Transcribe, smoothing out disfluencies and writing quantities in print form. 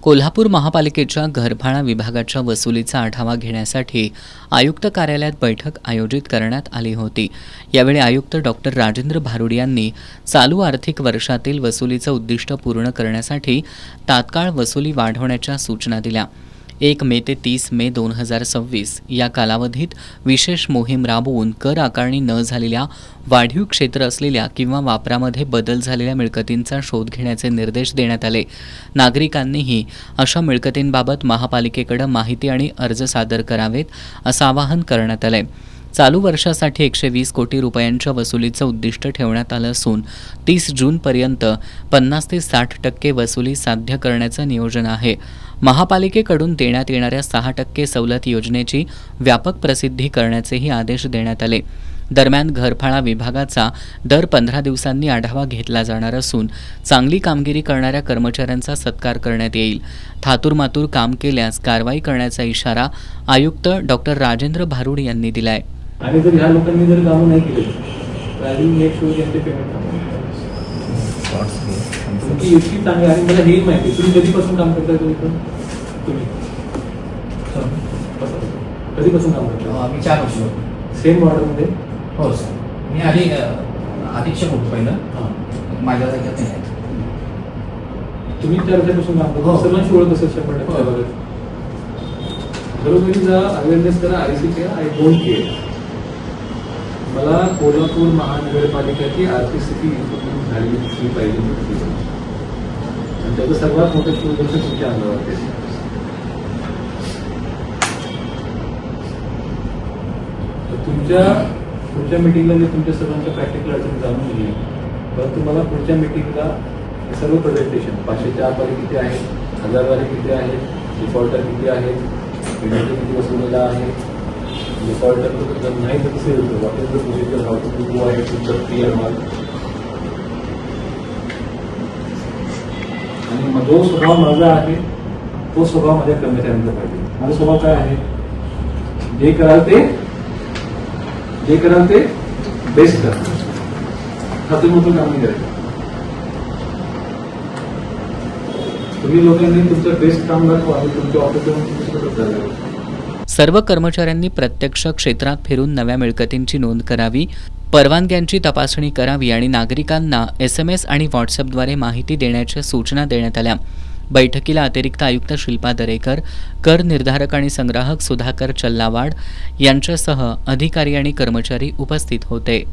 कोल्हापूर महापालिकेच्या घरफाळा विभागाच्या वसुलीचा आढावा घेण्यासाठी आयुक्त कार्यालयात बैठक आयोजित करण्यात आली होती। यावेळी आयुक्त डॉक्टर राजेंद्र भारुड यांनी चालू आर्थिक वर्षातील वसुलीचं उद्दिष्ट पूर्ण करण्यासाठी तात्काळ वसुली वाढवण्याच्या सूचना दिल्या। 1 मे ते 30 मे 2026 या कालावधीत विशेष मोहीम राबवून कर आकारणी न झालेल्या वाढीव क्षेत्र असलेल्या किंवा वापरामध्ये बदल झालेल्या मिळकतींचा शोध घेण्याचे निर्देश देण्यात आले। नागरिकांनीही अशा मिळकतींबाबत महापालिकेकडे माहिती आणि अर्ज सादर करावेत असं आवाहन करण्यात आले। चालू वर्षासाठी 120 कोटी रुपयांच्या वसुलीचं उद्दिष्ट ठेवण्यात आलं असून 30 जूनपर्यंत 50 ते 60% वसुली साध्य करण्याचं नियोजन आहे। महापालिकेकडून देण्यात येणाऱ्या 6% सवलत योजनेची व्यापक प्रसिद्धी करण्याचेही आदेश देण्यात आले। दरम्यान घरफाळा विभागाचा दर 15 दिवसांनी आढावा घेतला जाणार असून चांगली कामगिरी करणाऱ्या कर्मचाऱ्यांचा सत्कार करण्यात येईल। थातुरमातुर काम केल्यास कारवाई करण्याचा इशारा आयुक्त डॉक्टर राजेंद्र भारुड यांनी दिलाय। आणि जर ह्या लोकांनी जर काम नाही केले तर नेक्स्ट शो यांचे पेमेंट तुमची इतकी चांगली आणि मला हेही माहिती तुम्ही कधीपासून काम करताय तुम्ही कधीपासून काम करता? आम्ही 4 वर्ष सेम वॉर्डमध्ये? हो सर, मी आधी अधीक्षक होतो पहिलं, माझ्या जागेत नाही। तुम्ही 4 वर्षापासून काम करता, सर्वांची ओळख असेल 100%? बरोबरीचा अवेअरनेस करा, आयसीटी आय डोंट केअर। मला कोल्हापूर महानगरपालिकेची आर्थिक स्थिती इम्प्रूव्हमेंट झालेली दिसली पाहिजे आणि त्याचं सर्वात मोठं सूर्यदर्शन तुमच्या अंगावरती आहे। तुमच्या पुढच्या मिटिंगला मी तुमच्या सर्वांच्या प्रॅक्टिकल अडचणी जाणून घेईन, परंतु मला पुढच्या मिटिंगला सर्व प्रेझेंटेशन 500च्या आतवाले किती आहेत, 1000वाले किती आहेत, डिफॉल्टर किती आहेत, पेनल्टी किती वसुलेला आहे, डिफॉल्टर जर नाही तर कसे होतं, what is the procedure, how to go आहे तुमचं क्लिअर माल। आणि जो स्वभाव माझा आहे तो स्वभाव माझ्या कर्मचाऱ्यांचा पाहिजे। माझा स्वभाव काय आहे? जे कराल ते बेस्ट करा, हातून काम नाही करायचं। तुम्ही लोकांनी तुमचं बेस्ट काम दाखवा आणि तुमच्या ऑफिसवर सर्व कर्मचाऱ्यांनी प्रत्यक्ष क्षेत्रात फिरून नव्या मिळकतींची नोंद करावी, परवानग्यांची तपासणी करावी आणि नागरिकांना SMS आणि व्हॉट्सअपद्वारे माहिती देण्याच्या सूचना देण्यात आल्या। बैठकीला अतिरिक्त आयुक्त शिल्पा दरेकर, कर निर्धारक आणि संग्राहक सुधाकर चल्लावाड यांच्यासह अधिकारी आणि कर्मचारी उपस्थित होते।